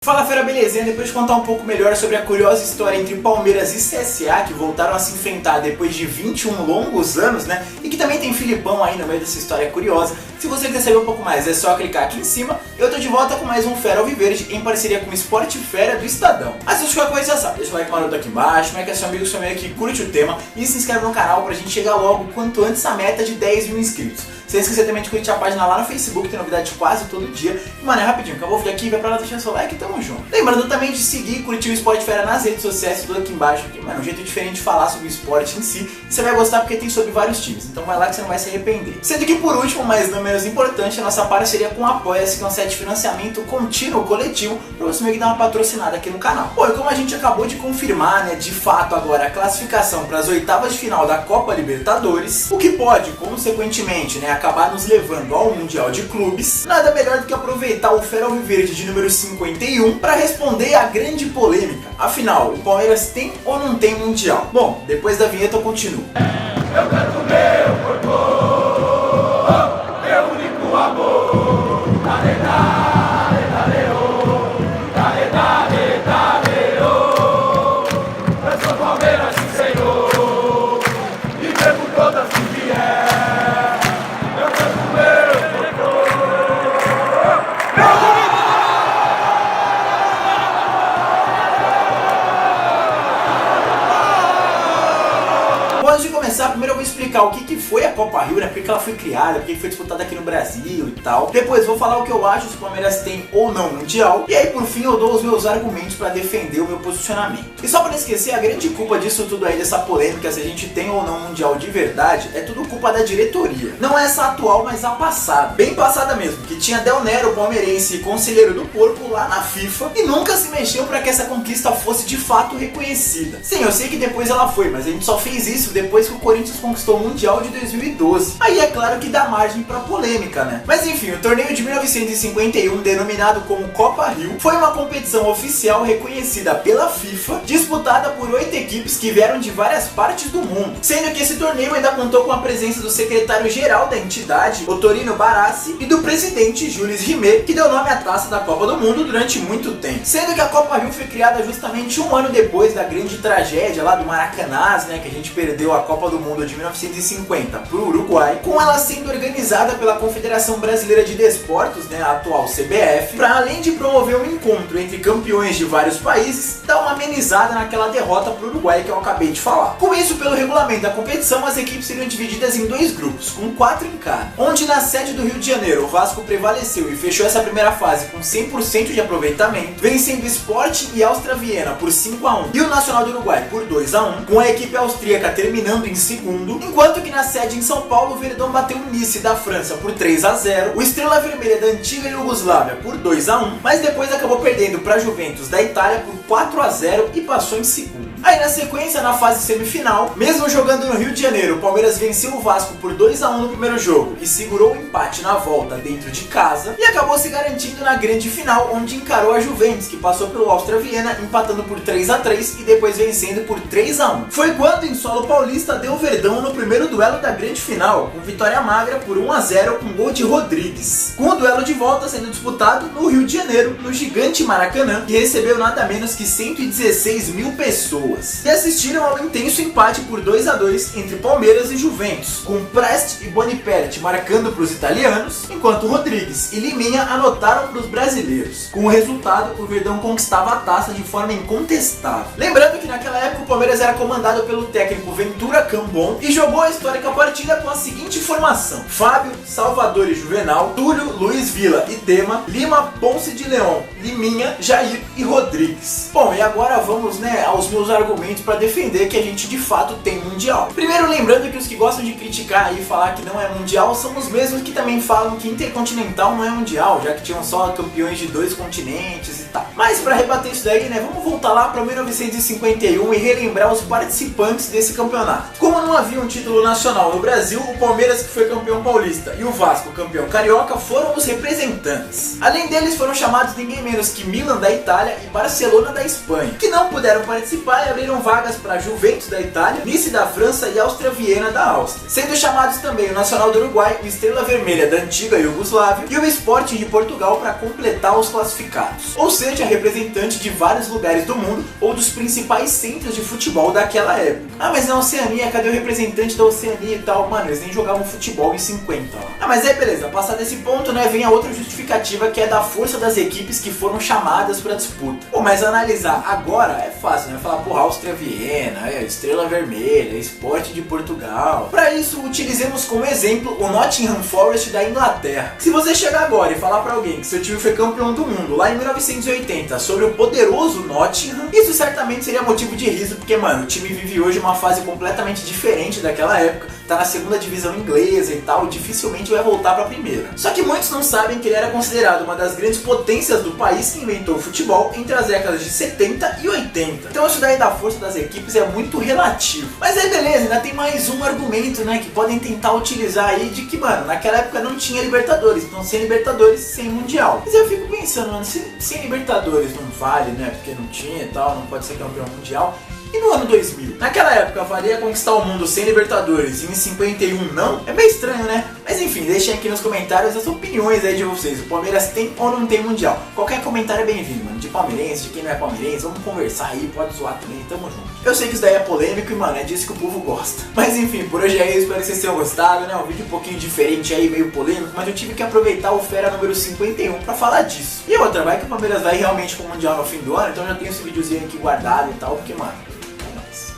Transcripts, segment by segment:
Fala fera, belezinha? Depois de contar um pouco melhor sobre a curiosa história entre Palmeiras e CSA, que voltaram a se enfrentar depois de 21 longos anos, né? E que também tem Filipão aí no meio dessa história curiosa. Se você quiser saber um pouco mais, é só clicar aqui em cima. Eu tô de volta com mais um Fera Alviverde em parceria com o Esporte Fera do Estadão. Mas se você qualquer coisa já sabe, deixa o like maroto aqui embaixo, marca seu amigo que curte o tema e se inscreve no canal pra gente chegar logo quanto antes a meta de 10 mil inscritos. Se esquecer também de curtir a página lá no Facebook, tem novidade quase todo dia. E mano, é rapidinho, acabou o vídeo aqui, vai pra lá deixar seu like e tamo junto. Lembrando também de seguir e curtir o Esporte Fera nas redes sociais, tudo aqui embaixo, que mano, é um jeito diferente de falar sobre o esporte em si. E você vai gostar porque tem sobre vários times, então vai lá que você não vai se arrepender. Sendo que por último, mas não menos importante, a nossa parceria com o Apoia-se, que é um site de financiamento contínuo coletivo, pra você meio que dar uma patrocinada aqui no canal. Pô, e como a gente acabou de confirmar, né, de fato agora a classificação para as oitavas de final da Copa Libertadores, o que pode, consequentemente, né, acabar nos levando ao Mundial de Clubes, nada melhor do que aproveitar o Fera Alviverde de número 51 para responder a grande polêmica. Afinal, o Palmeiras tem ou não tem Mundial? Bom, depois da vinheta eu continuo. Eu canto meu corpo, meu único amor. Dale, dale, dale, oh. Dale, dale, dale, oh. Eu sou Palmeiras, sim, Senhor, e mesmo todas que vier, eu canto meu corpo, meu único. Antes de começar, primeiro eu vou explicar o que foi a Copa Rio, né? Por que ela foi criada, por que foi disputada aqui no Brasil e tal. Depois vou falar o que eu acho se o Palmeiras tem ou não Mundial. E aí por fim eu dou os meus argumentos para defender o meu posicionamento. E só para não esquecer, a grande culpa disso tudo aí, dessa polêmica, se a gente tem ou não Mundial de verdade, é tudo culpa da diretoria. Não é essa atual, mas a passada. Bem passada mesmo, que tinha Del Nero, palmeirense e conselheiro do porco lá na FIFA, e nunca se mexeu para que essa conquista fosse de fato reconhecida. Sim, eu sei que depois ela foi, mas a gente só fez isso depois que o Corinthians conquistou o Mundial de 2012. Aí é claro que dá margem pra polêmica, né? Mas enfim, o torneio de 1951, denominado como Copa Rio, foi uma competição oficial reconhecida pela FIFA, disputada por 8 equipes que vieram de várias partes do mundo. Sendo que esse torneio ainda contou com a presença do secretário-geral da entidade, Otorino Barassi, e do presidente Jules Rimet, que deu nome à taça da Copa do Mundo durante muito tempo. Sendo que a Copa Rio foi criada justamente um ano depois da grande tragédia lá do Maracanã, né, que a gente perdeu a Copa do Mundo de 1950 para o Uruguai, com ela sendo organizada pela Confederação Brasileira de Desportos, né, a atual CBF, para além de promover um encontro entre campeões de vários países, dar uma amenizada naquela derrota para o Uruguai que eu acabei de falar. Com isso, pelo regulamento da competição, as equipes seriam divididas em dois grupos, com 4 em cada, onde na sede do Rio de Janeiro o Vasco prevaleceu e fechou essa primeira fase com 100% de aproveitamento, vencendo o Sport e Áustria Viena por 5-1 e o Nacional do Uruguai por 2-1, com a equipe austríaca terminando em segundo, enquanto que na sede em São Paulo o Verdão bateu o Nice da França por 3-0, o Estrela Vermelha da antiga Iugoslávia por 2-1, mas depois acabou perdendo para a Juventus da Itália por 4-0 e passou em segundo. Aí na sequência, na fase semifinal, mesmo jogando no Rio de Janeiro, o Palmeiras venceu o Vasco por 2-1 no primeiro jogo e segurou o empate na volta dentro de casa e acabou se garantindo na grande final, onde encarou a Juventus, que passou pelo Áustria Viena, empatando por 3-3 e depois vencendo por 3-1. Foi quando em solo paulista deu o Verdão no primeiro duelo da grande final, com vitória magra por 1-0 com gol de Rodrigues. Com o duelo de volta sendo disputado no Rio de Janeiro, no gigante Maracanã, que recebeu nada menos que 116 mil pessoas. E assistiram ao intenso empate por 2-2 entre Palmeiras e Juventus, com Prest e Boniperti marcando para os italianos, enquanto Rodrigues e Liminha anotaram para os brasileiros. Com o resultado, o Verdão conquistava a taça de forma incontestável. Lembrando que naquela época o Palmeiras era comandado pelo técnico Ventura Cambon e jogou a histórica partida com a seguinte formação: Fábio, Salvador e Juvenal, Túlio, Luiz Vila e Dema, Lima, Ponce de Leão, Liminha, Jair e Rodrigues. Bom, e agora vamos, né, aos meus argumentos para defender que a gente de fato tem Mundial. Primeiro, lembrando que os que gostam de criticar e falar que não é Mundial são os mesmos que também falam que Intercontinental não é Mundial, já que tinham só campeões de 2 continentes e tal. Mas para rebater isso daí, né, vamos voltar lá para 1951 e relembrar os participantes desse campeonato. Como não havia um título nacional no Brasil, o Palmeiras, que foi campeão paulista, e o Vasco, campeão carioca, foram os representantes. Além deles foram chamados ninguém menos que Milan da Itália e Barcelona da Espanha, que não puderam participar e abriram vagas para Juventus da Itália, Nice da França e Áustria Viena da Áustria. Sendo chamados também o Nacional do Uruguai, o Estrela Vermelha da antiga Iugoslávia e o Sporting de Portugal para completar os classificados. Ou seja, representante de vários lugares do mundo ou dos principais centros de futebol daquela época. Ah, mas na Oceania, cadê o representante da Oceania e tal? Mano, eles nem jogavam futebol em 50, ó. Ah, mas aí beleza, passado esse ponto, né, vem a outra justificativa, que é da força das equipes que foram chamadas pra disputa. Pô, mas analisar agora é fácil, né? Falar, porra, Áustria Viena, Estrela Vermelha, Sport de Portugal. Pra isso, utilizemos como exemplo o Nottingham Forest da Inglaterra. Se você chegar agora e falar pra alguém que seu time foi campeão do mundo lá em 1980 sobre o poderoso Nottingham, isso certamente seria motivo de riso, porque, mano, o time vive hoje uma fase completamente diferente daquela época, tá na segunda divisão inglesa e tal, dificilmente vai voltar pra primeira. Só que muitos não sabem que ele era considerado uma das grandes potências do país que inventou o futebol entre as décadas de 70 e 80. Então isso daí da força das equipes é muito relativo. Mas aí beleza, ainda tem mais um argumento, né, que podem tentar utilizar aí, de que, mano, naquela época não tinha Libertadores, então sem Libertadores, sem Mundial. Mas eu fico pensando, mano, se sem Libertadores não vale, né, porque não tinha e tal, não pode ser campeão mundial. E no ano 2000? Naquela época, valia conquistar o mundo sem Libertadores e em 51 não? É meio estranho, né? Mas enfim, deixem aqui nos comentários as opiniões aí de vocês. O Palmeiras tem ou não tem Mundial? Qualquer comentário é bem-vindo, mano. De palmeirense, de quem não é palmeirense, vamos conversar aí, pode zoar também, tamo junto. Eu sei que isso daí é polêmico e, mano, é disso que o povo gosta. Mas enfim, por hoje é isso, espero que vocês tenham gostado, né? Um vídeo um pouquinho diferente aí, meio polêmico, mas eu tive que aproveitar o Fera número 51 pra falar disso. E outra, vai que o Palmeiras vai realmente pro Mundial no fim do ano, então eu já tenho esse videozinho aqui guardado e tal, porque, mano...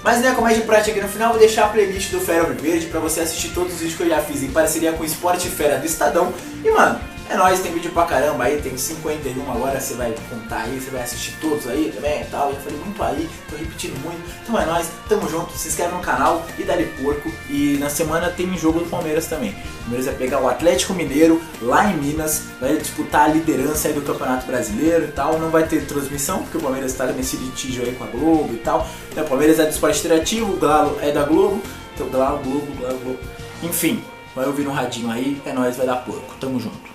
Mas né, como é de prática aqui no final, vou deixar a playlist do Fera Alviverde pra você assistir todos os vídeos que eu já fiz em parceria com o Esporte Fera do Estadão. E mano, é nóis, tem vídeo pra caramba aí, tem 51 agora, você vai contar aí, você vai assistir todos aí também e tal. Eu já falei muito aí, tô repetindo muito. Então é nóis, tamo junto, se inscreve no canal e dá-lhe porco. E na semana tem jogo do Palmeiras também. O Palmeiras vai pegar o Atlético Mineiro lá em Minas, vai disputar a liderança aí do Campeonato Brasileiro e tal. Não vai ter transmissão, porque o Palmeiras tá nesse litígio aí com a Globo e tal. Então, o Palmeiras é do Esporte Interativo, o Galo é da Globo. Então, Galo, Globo. Enfim, vai ouvir no radinho aí, é nóis, vai dar porco. Tamo junto.